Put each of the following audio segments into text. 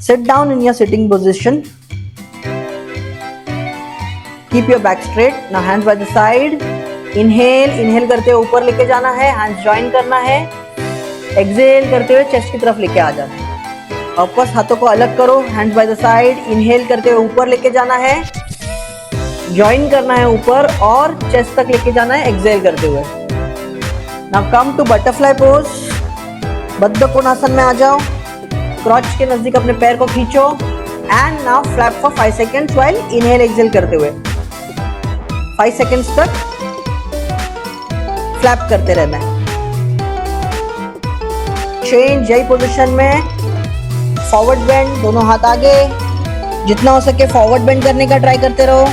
Sit down in your sitting position. Keep your back straight. Now hands by the side. Inhale करते हुए ऊपर लेके जाना है, hands join करना है. Exhale करते हुए chest की तरफ लेके आ जाना है. वापस हाथों को अलग करो, hands by the side. Inhale करते हुए ऊपर लेके जाना है, join करना है ऊपर और chest तक लेके जाना है, exhale करते हुए. Now come to butterfly pose. बद्ध कोणासन में आ जाओ. क्रॉच के नजदीक अपने पैर को खींचो and now flap for 5 seconds while inhale exhale करते हुए 5 सेकेंड्स तक फ्लैप करते रहना है. चेंज यही पोजीशन में. फॉरवर्ड बेंड, दोनों हाथ आगे, जितना हो सके फॉरवर्ड बेंड करने का ट्राई करते रहो.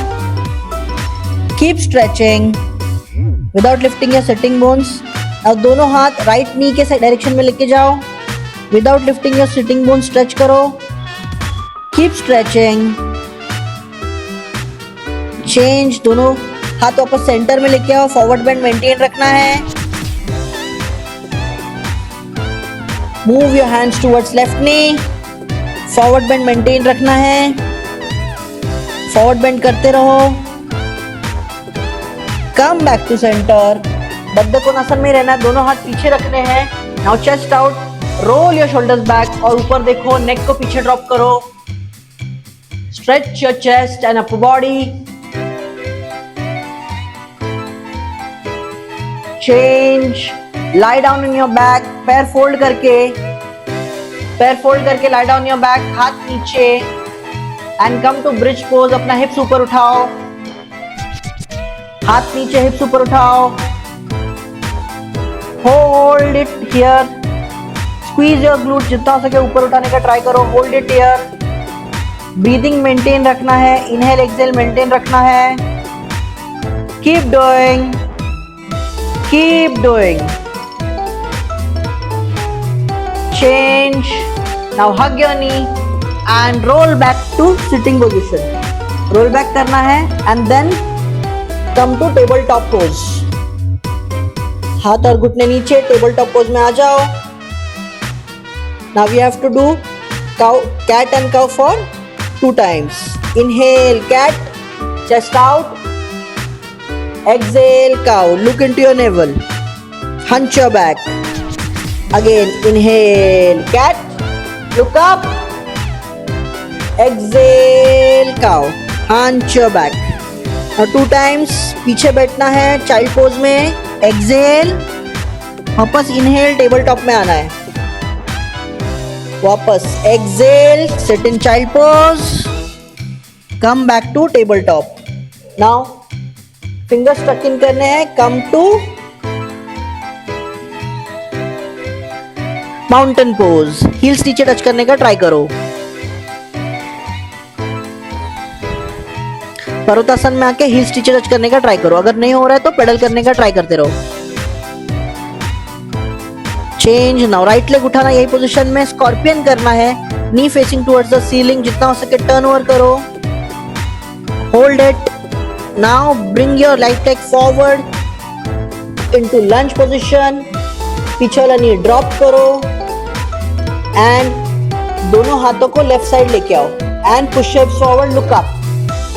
Keep stretching without lifting your sitting bones. अब दोनों हाथ राइट नी के डायरेक्शन में लेके जाओ. Without lifting your sitting bone stretch करो. Keep stretching. चेंज, दोनों हाथ वापस सेंटर में लेके आओ. फॉरवर्ड बेंड मेंटेन रखना है. Move your hands towards left knee. Forward bend maintain रखना है. फॉरवर्ड बेंड करते रहो. Come back to centre. Baddha Konasana में रहना है. दोनों हाथ पीछे रखने हैं. Now chest out. Roll your shoulders back और ऊपर देखो. नेक को पीछे ड्रॉप करो. Stretch your chest and upper body. Change. Lie down in your back. पैर फोल्ड करके लाई डाउन योर बैक. हाथ नीचे and come to bridge pose. अपना हिप्स ऊपर उठाओ. हाथ नीचे, हिप्स ऊपर उठाओ. Hold it here. Squeeze your glute. जितना हो सके ऊपर उठाने का ट्राई करो. Hold it here. Breathing maintain रखना है. इनहेल एक्सहेल मेंटेन रखना है. Keep doing. Change. Now hug your knee and roll back to sitting position. Roll back करना है and then come to table top pose. हाथ और घुटने नीचे. टेबल टॉप पोज में आ जाओ. Now we have to do cat and cow for 2 times. Inhale cat, chest out. Exhale cow. Look into your navel. Hunch your back. Again inhale cat. Look up. Exhale cow. Hunch your back. Now 2 times. पीछे बैठना है child pose में. Exhale. वापस inhale table top में आना है. वापस exhale, sit in child pose, come back to table top. Now fingers tuck in करने हैं. Come to mountain pose. Heels नीचे टच करने का ट्राई करो. पर्वतासन में आके हील्स नीचे टच करने का ट्राई करो. अगर नहीं हो रहा है तो पेडल करने का ट्राई करते रहो. चेंज. नाउ राइट लेग उठाना. यही पोजीशन में स्कॉर्पियन करना है. Knee facing towards the ceiling. जितना हो सके टर्न ओवर करो. Hold it. Now bring your right leg forward into lunge position. पीछे वाला नी ड्रॉप करो एंड दोनों हाथों को लेफ्ट साइड लेके आओ and push hips forward. Look up.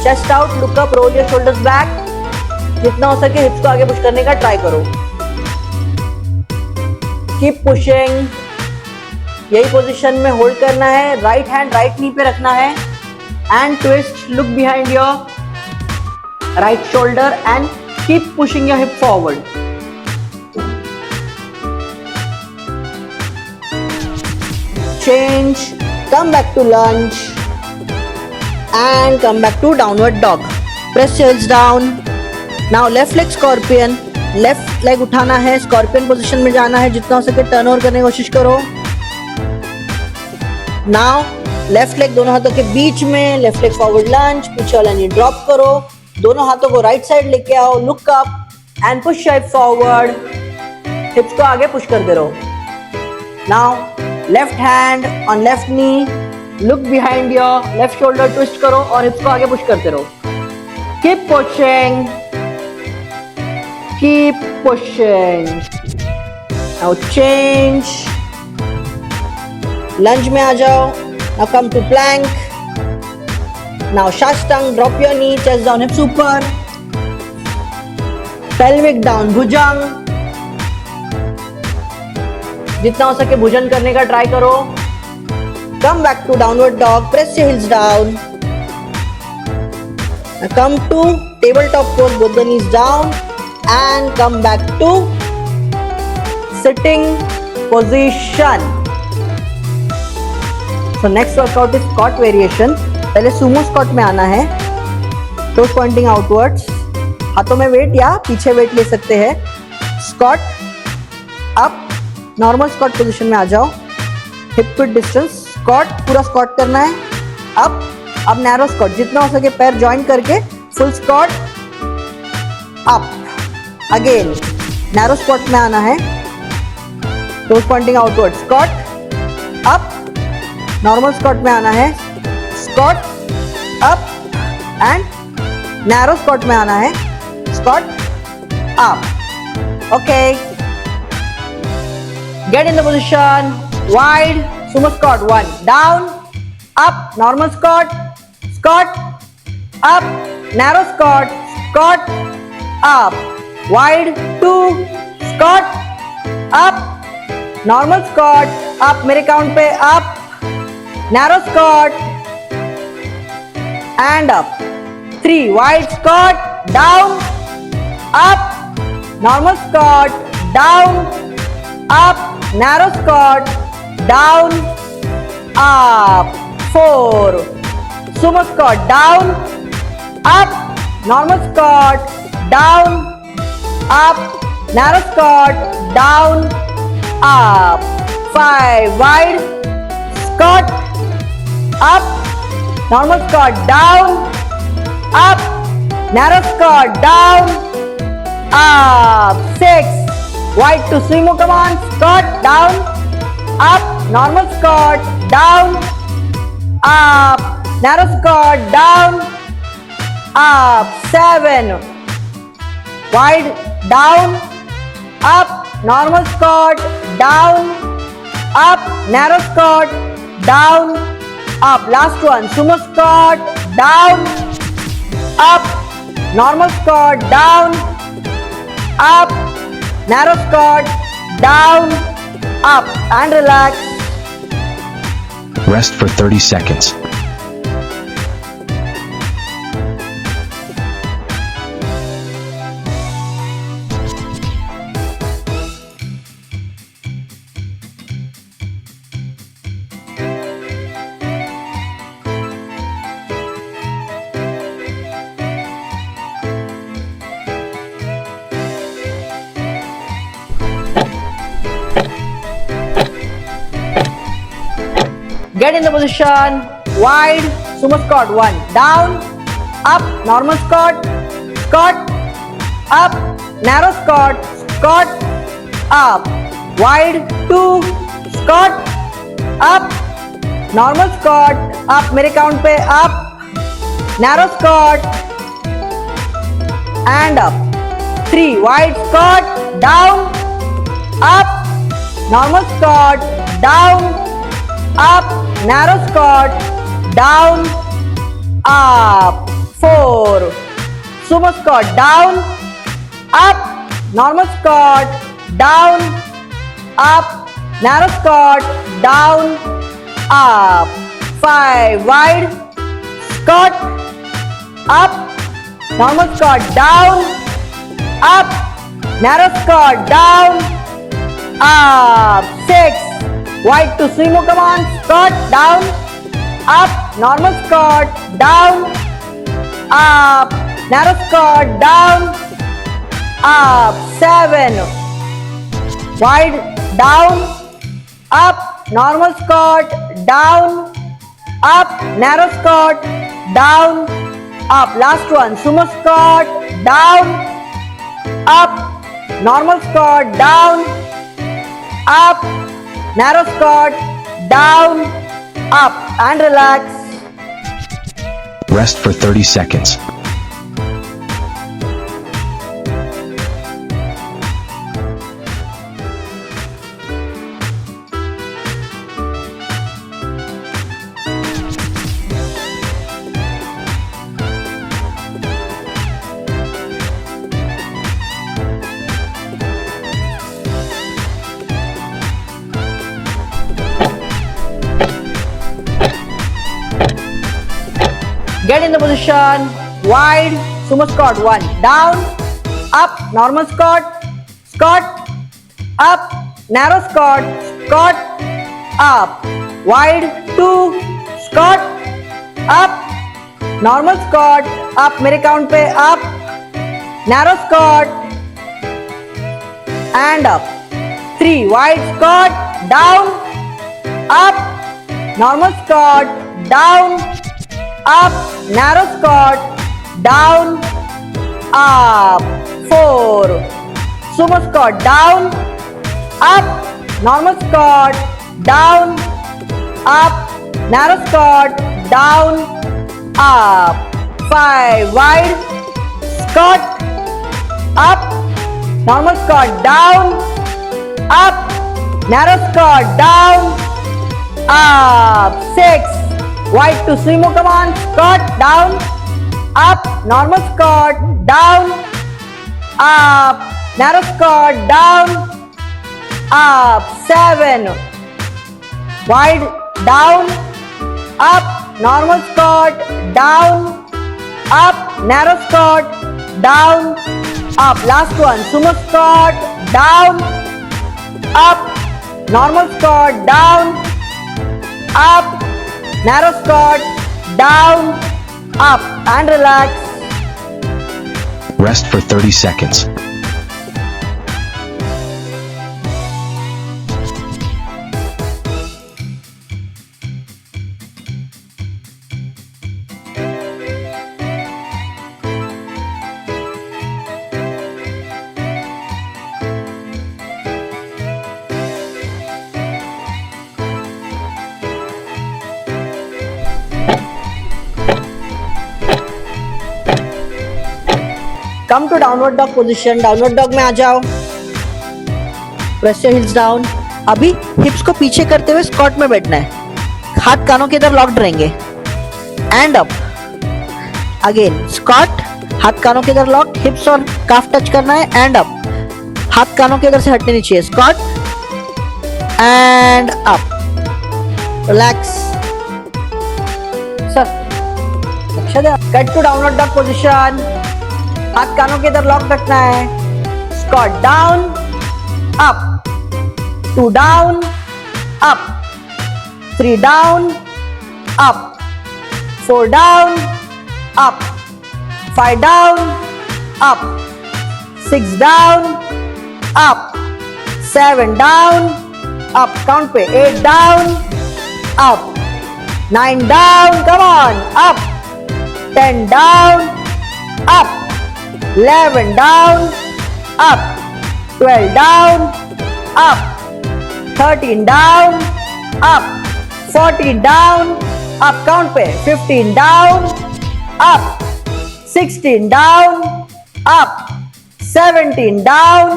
Chest out. Look up. Roll your shoulders back. जितना हो सके हिप्स को आगे पुश करने का ट्राई करो. Keep pushing. यही पोजीशन में होल्ड करना है. राइट हैंड राइट नी पे रखना है and twist. Look behind your right shoulder and keep pushing your hip forward. Change. Come back to lunge and come back to downward dog. Press your hips down. Now left leg scorpion. Left leg उठाना है. Scorpion position में जाना है. जितना हो सके turn over करने की कोशिश करो. नाउ लेफ्ट लेग दोनों हाथों के बीच में. लेफ्ट लेग फॉरवर्ड लंज. पीछे वाला नी ड्रॉप करो. दोनों हाथों को राइट साइड लेके आओ. Look up and push hip forward. हिप्स को आगे पुश करते रहो. Now left hand on left knee. Look behind your left shoulder. Twist करो और हिप्स को आगे पुश करते रहो. Keep pushing. Keep pushing. Now change. लंज में आ जाओ. Now come to plank. Now Shashtang, drop your knee, chest down, hips upar. Pelvic down, भुजंग. जितना हो सके भुजंग करने का ट्राई करो. Come back to downward dog, press your heels down. Now come to tabletop pose, both the knees down and come back to sitting position. So next workout is squat variation. पहले sumo squat में आना है. Toes pointing outwards. हाथों में weight या पीछे weight ले सकते हैं. Squat up, normal squat position में आ जाओ. Hip with distance. स्क्वाट पूरा स्क्वाट करना है. अप. अब नैरो स्क्वाट, जितना हो सके पैर ज्वाइन करके full squat. Up again narrow squat में आना है. Toes pointing outward. Squat up, normal squat में आना है. Squat up and narrow squat में आना है. Squat up. Okay, get in the position. Wide sumo squat. 1 down, up, normal squat, squat up, narrow squat, squat up. Wide 2 squat up, normal squat up, मेरे count पे up, narrow squat and up. 3 wide squat, down, up, normal squat, down, up, narrow squat, down, up. 4 sumo squat, down, up, normal squat, down, up, narrow squat, down, up. 5 wide squat, up, normal squat, down, up, narrow squat, down, up. 6 wide to sumo, come on. Squat, down, up, normal squat, down, up, narrow squat, down, up. 7 wide, down, up, normal squat, down, up, narrow squat, down, up. Last one, sumo squat, down, up, normal squat, down, up, narrow squat, down, up, and relax. Rest for 30 seconds. Get in the position. Wide sumo squat. 1 down, up, normal squat, squat, up, narrow squat, squat, up. Wide 2 squat, up, normal squat, up, मेरे count पे up, narrow squat and up. 3 wide squat, down, up, normal squat, down, up, narrow squat, down, up. 4 sumo squat, down, up, normal squat, down, up, narrow squat, down, up. 5 wide squat, up, normal squat, down, up, narrow squat, down, up. 6 wide to sumo, come on. Squat, down, up, normal squat, down, up, narrow squat, down, up. 7 wide, down, up, normal squat, down, up, narrow squat, down, up. Last one, sumo squat, down, up, normal squat, down, up, narrow squat, down, up, and relax. Rest for 30 seconds. Get in the position. Wide. Sumo squat. 1. Down. Up. Normal squat. Squat. Up. Narrow squat. Squat. Up. Wide. 2. Squat. Up. Normal squat. Up. मेरे count पे up. Narrow squat. And up. 3. Wide squat. Down. Up. Normal squat. Down. Up. Narrow squat. Down. Up. 4. Sumo squat. Down. Up. Normal squat. Down. Up. Narrow squat. Down. Up. 5. Wide squat. Up. Normal squat. Down. Up. Narrow squat. Down. Up. 6. Wide to sumo command. Squat. Down. Up. Normal squat. Down. Up. Narrow squat. Down. Up. 7. Wide. Down. Up. Normal squat. Down. Up. Narrow squat. Down. Up. Last one. Sumo squat. Down. Up. Normal squat. Down. Up. Narrow squat. Down. Up. And relax. Rest for 30 seconds. Come to downward dog position. Downward dog में आ जाओ. Press your hips down. अभी hips को पीछे करते हुए squat में बैठना है. हाथ कानों के इधर लॉक्ड रहेंगे. And up. Again squat. हाथ कानों के इधर लॉक्ड. हिप्स और काफ टच करना है. And up. हाथ कानों के इधर से हटने नहीं चाहिए. Squat and up. रिलैक्स. सर अच्छा दे. Cut to downward dog position. हाथ कानों के इधर लॉक रखना है. Squat down. Up. 2 down. Up. 3 down. Up. 4 down. Up. 5 down. Up. 6 down. Up. 7 down. Up. Count पे. 8 down. Up. 9 down. Come on. Up. 10 down. Up. 11 down. Up. 12 down. Up. 13 down. Up. 14 down. Up. Count पे. 15 down. Up. 16 down. Up. 17 down.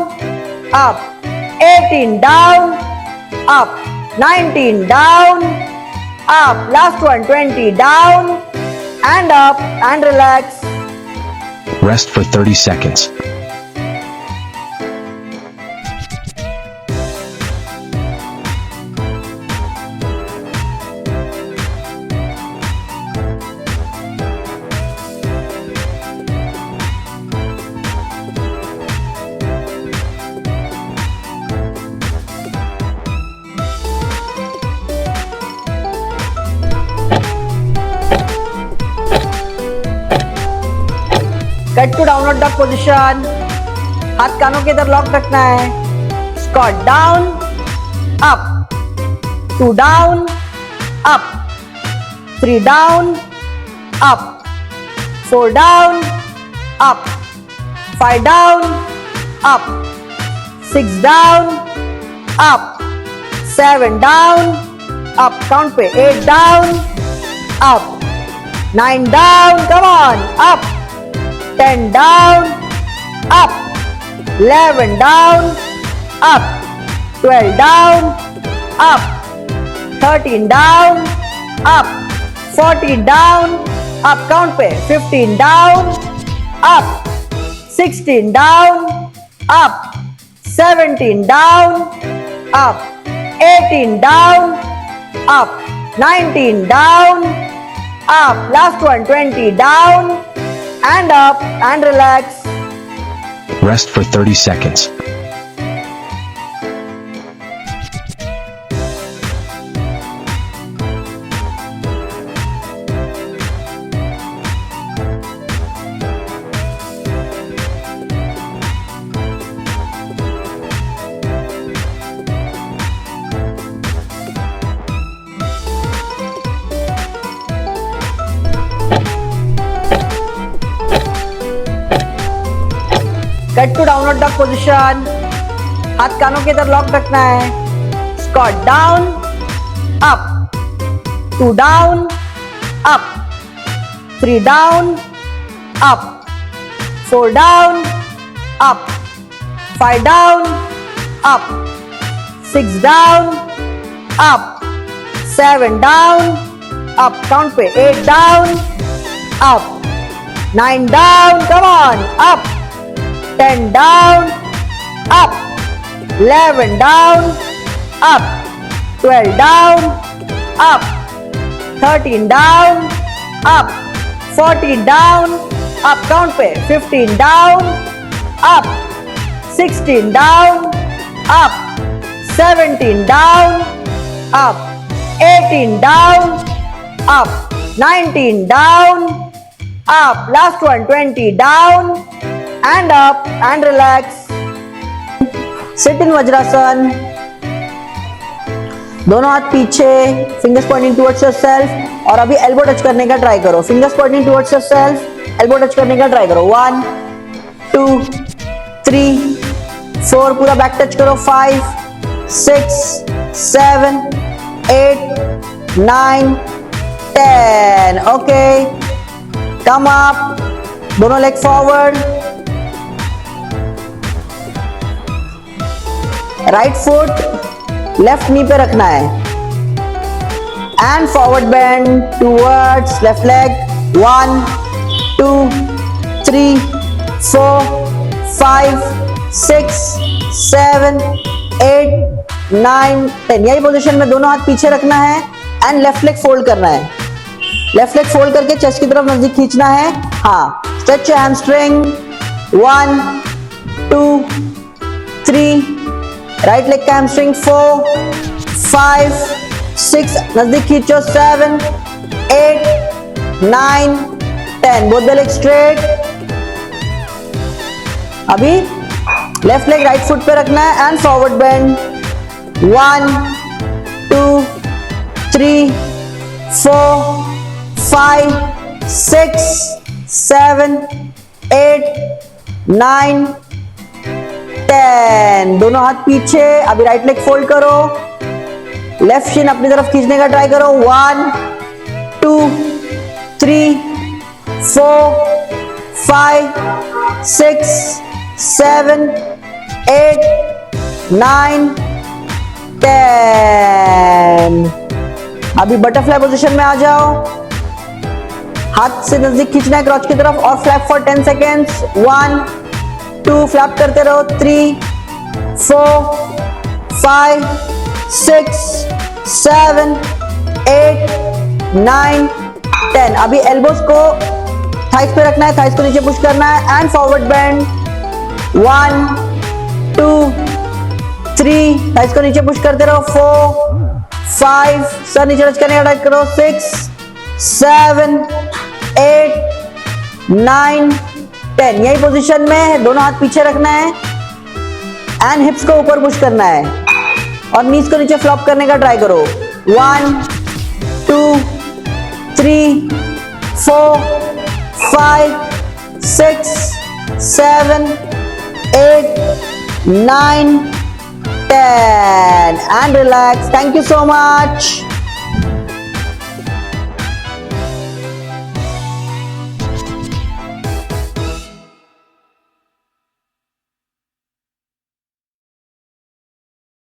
Up. 18 down. Up. 19 down. Up. Last one. 20 down. And up. And relax. Rest for 30 seconds. Cut to downward dog position. हाथ कानों के इधर lock रखना है. Squat down. Up. 2 down. Up. 3 down. Up. 4 down. Up. 5 down. Up. 6 down. Up. 7 down. Up. Count पे. 8 down. Up. 9 down. Come on. Up. 10 down. Up. 11 down. Up. 12 down. Up. 13 down. Up. 14 down. Up. Count पे. 15 down. Up. 16 down. Up. 17 down. Up. 18 down. Up. 19 down. up. Last one, 20. Down and up and relax. Rest for 30 seconds. Get to downward dog position. हाथ कानों के इधर lock रखना है. Squat down, up, 2 down, up, 3 down, up, 4 down, up, 5 down, up, 6 down, up, 7 down, up. Count पे 8 down, up, 9 down. Come on, up. 10 down, up, 11 down, up, 12 down, up, 13 down, up, 14 down, up, count पे 15 down, up, 16 down, up, 17 down, up, 18 down, up, 19 down, up, last one, 20 down, and up and relax. Sit in Vajrasan. दोनों हाथ पीछे, fingers pointing towards yourself. और अभी elbow touch करने का try करो. Fingers pointing towards yourself, elbow touch करने का ट्राई करो. 1 2 3 4, पूरा बैक टच करो. 5 6 7 8 9 10. Okay, come up. दोनों leg forward. Right foot left knee पे रखना है and forward bend towards left leg. 1 2 3 4 5 6 7 8 9 10. यही पोजीशन में दोनों हाथ पीछे रखना है एंड लेफ्ट लेग फोल्ड करना है. लेफ्ट लेग फोल्ड करके चेस्ट की तरफ नजदीक खींचना है. हाँ, stretch your hamstring. 1 2 3. Right leg का हैमस्ट्रिंग. 4 5 6, नजदीक खींचो. 7 8 9 10. Both the leg straight. अभी लेफ्ट लेग राइट फुट पे रखना है एंड फॉरवर्ड बेंड. 1 2 3 4 5 6 7 8 9 10. दोनों हाथ पीछे. अभी राइट लेग फोल्ड करो. लेफ्ट शिन अपनी तरफ खींचने का ट्राई करो. 1 2 3 4 5 6 7 8 9 10. अभी बटरफ्लाई पोजीशन में आ जाओ. हाथ से नजदीक खींचना है क्रॉच की तरफ और फ्लैप फॉर 10 सेकेंड्स. 1 2, फ्लैप करते रहो. 3 4 5 6 7 8 9 10. अभी एल्बोस को थाइस पे रखना है, थाइस को नीचे पुश करना है एंड फॉरवर्ड बेंड. 1 2 3, थाइस को नीचे पुश करते रहो. 4 5, सर नीचे टच करने का ट्राई करो. 6 7 8 9 10. यही पोजीशन में दोनों हाथ पीछे रखना है एंड हिप्स को ऊपर पुश करना है और नीज को नीचे फ्लॉप करने का ट्राई करो. 1 2 3 4 5 6 7 8 9 10 and relax. Thank you so much.